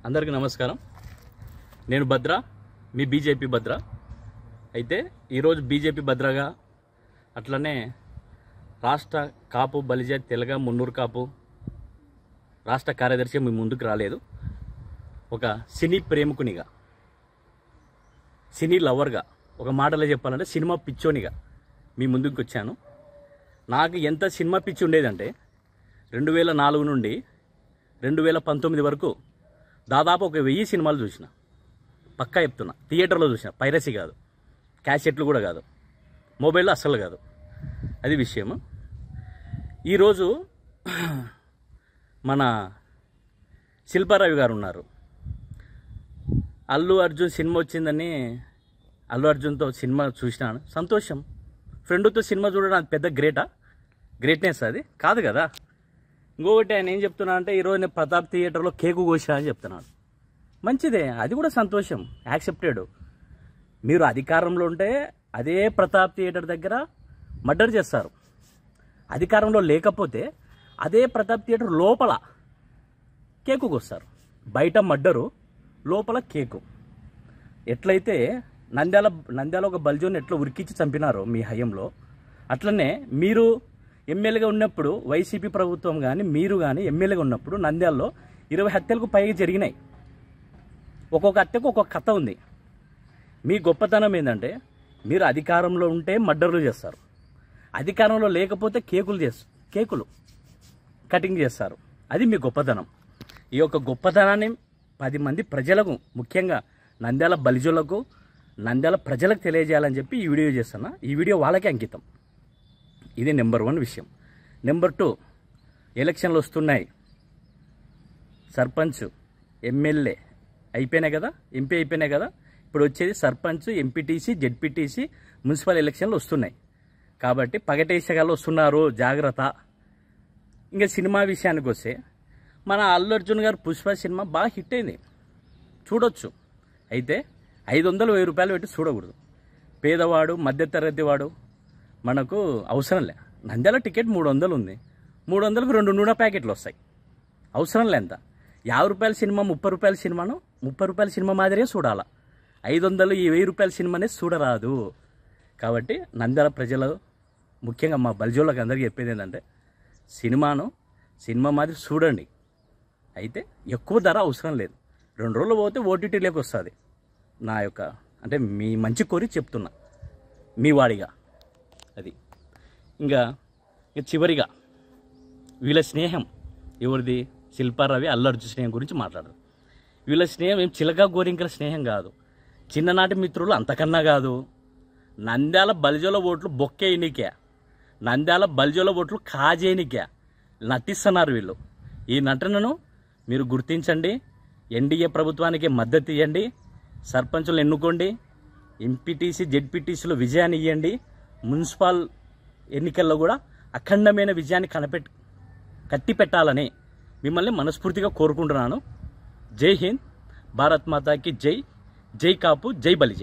అందరికీ నమస్కారం. నేను భద్ర, మీ బీజేపీ భద్ర. అయితే ఈరోజు బీజేపీ భద్రగా అట్లనే రాష్ట్ర కాపు బలిజ తెలగ మున్నూరు కాపు రాష్ట్ర కార్యదర్శి మీ ముందుకు రాలేదు. ఒక సినీ ప్రేమికునిగా, సినీ లవర్గా, ఒక మాటలో చెప్పాలంటే సినిమా పిచ్చోనిగా మీ ముందుకు వచ్చాను. నాకు ఎంత సినిమా పిచ్చి ఉండేదంటే 2004 నుండి 2019 వరకు దాదాపు ఒక 1000 సినిమాలు చూసిన. పక్కా చెప్తున్నా, థియేటర్లో చూసిన, పైరసీ కాదు, క్యాసెట్లు కూడా కాదు, మొబైల్లో అస్సలు కాదు. అది విషయము. ఈరోజు మన శిల్పారావి గారు ఉన్నారు. అల్లు అర్జున్ సినిమా వచ్చిందని అల్లు అర్జున్తో సినిమా చూసినాను, సంతోషం. ఫ్రెండ్తో సినిమా చూడడం అది పెద్ద గ్రేట్నెస్ అది కాదు కదా. ఇంకొకటి ఆయన ఏం చెప్తున్నా అంటే, ఈరోజు నేను ప్రతాప్ థియేటర్లో కేకు కోసా అని చెప్తున్నాడు. మంచిదే, అది కూడా సంతోషం, యాక్సెప్టెడ్. మీరు అధికారంలో ఉంటే అదే ప్రతాప్ థియేటర్ దగ్గర మర్డర్ చేస్తారు. అధికారంలో లేకపోతే అదే ప్రతాప్ థియేటర్ లోపల కేకు కోస్తారు. బయట మర్డరు, లోపల కేకు. ఎట్లయితే నంద్యాల ఒక బల్జోని ఎట్లా ఉరికించి చంపినారో మీ హయంలో, అట్లనే మీరు ఎమ్మెల్యేగా ఉన్నప్పుడు వైసీపీ ప్రభుత్వం కానీ మీరు కానీ ఎమ్మెల్యేగా ఉన్నప్పుడు నంద్యాలలో 20 హత్యలకు పైగా జరిగినాయి. ఒక్కొక్క హత్యకు ఒక్కొక్క కథ ఉంది. మీ గొప్పతనం ఏంటంటే, మీరు అధికారంలో ఉంటే మర్డర్లు చేస్తారు, అధికారంలో లేకపోతే కేకులు కటింగ్ చేస్తారు. అది మీ గొప్పతనం. ఈ యొక్క గొప్పతనాన్ని 10 మంది ప్రజలకు, ముఖ్యంగా నంద్యాల బలిజులకు, నంద్యాల ప్రజలకు తెలియజేయాలని చెప్పి ఈ వీడియో చేస్తున్నా. ఈ వీడియో వాళ్ళకే అంకితం. ఇది నెంబర్ 1 విషయం. నెంబర్ 2, ఎలక్షన్లు వస్తున్నాయి. సర్పంచ్, ఎమ్మెల్యే అయిపోయినాయి కదా, ఎంపీ అయిపోయినాయి కదా. ఇప్పుడు వచ్చేది సర్పంచ్, ఎంపీటీసీ, జెడ్పీటీసీ, మున్సిపల్ ఎలక్షన్లు వస్తున్నాయి. కాబట్టి పగటేసగాళ్ళు వస్తున్నారు, జాగ్రత్త. ఇంకా సినిమా విషయానికి వస్తే, మన అల్లు అర్జున్ గారు పుష్ప సినిమా బాగా హిట్ అయింది, చూడొచ్చు. అయితే 500-1000 రూపాయలు పెట్టి చూడకూడదు. పేదవాడు, మధ్యతరగతి వాడు మనకు అవసరం లే. నంద్యాల టికెట్ 300 ఉంది, 300కు 2 నూనె ప్యాకెట్లు వస్తాయి. అవసరం లే. ఎంత 50 రూపాయల సినిమా 30 రూపాయల సినిమాను 30 రూపాయల సినిమా మాదిరే చూడాలా. 500 ఈ 1000 రూపాయల సినిమానే చూడరాదు. కాబట్టి నంద్యాల ప్రజలు, ముఖ్యంగా మా బల్జోళ్ళకి అందరికీ చెప్పేది ఏంటంటే, సినిమా మాదిరి చూడండి. అయితే ఎక్కువ ధర అవసరం లేదు. 2 రోజులు పోతే ఓటీటీలోకి వస్తుంది. నా యొక్క అంటే మీ మంచి కోరి చెప్తున్నా, మీ వాడిగా. అది ఇంకా చివరిగా వీళ్ళ స్నేహం ఎవరిది? శిల్పారావి అల్లు అర్జున్ స్నేహం గురించి మాట్లాడదు. వీళ్ళ స్నేహం ఏం చిలక గోరింకల స్నేహం కాదు, చిన్ననాటి మిత్రులు అంతకన్నా కాదు. నంద్యాల బలిజోల ఓట్లు బొక్కేయనికే, నంద్యాల బలిజోల ఓట్లు కాజేయనికే నటిస్తున్నారు వీళ్ళు. ఈ నటనను మీరు గుర్తించండి. ఎన్డీఏ ప్రభుత్వానికి మద్దతు ఇవ్వండి, సర్పంచులు ఎన్నుకోండి, ఎంపీటీసీ, జెడ్పీటీసీలో విజయాన్ని ఇవ్వండి, మున్సిపల్ ఎన్నికల్లో కూడా అఖండమైన విజయాన్ని కట్టి పెట్టాలని మిమ్మల్ని మనస్ఫూర్తిగా కోరుకుంటున్నాను. జై హింద్, భారత్ మాతాకి జై. జై కాపు, జై బలిజ.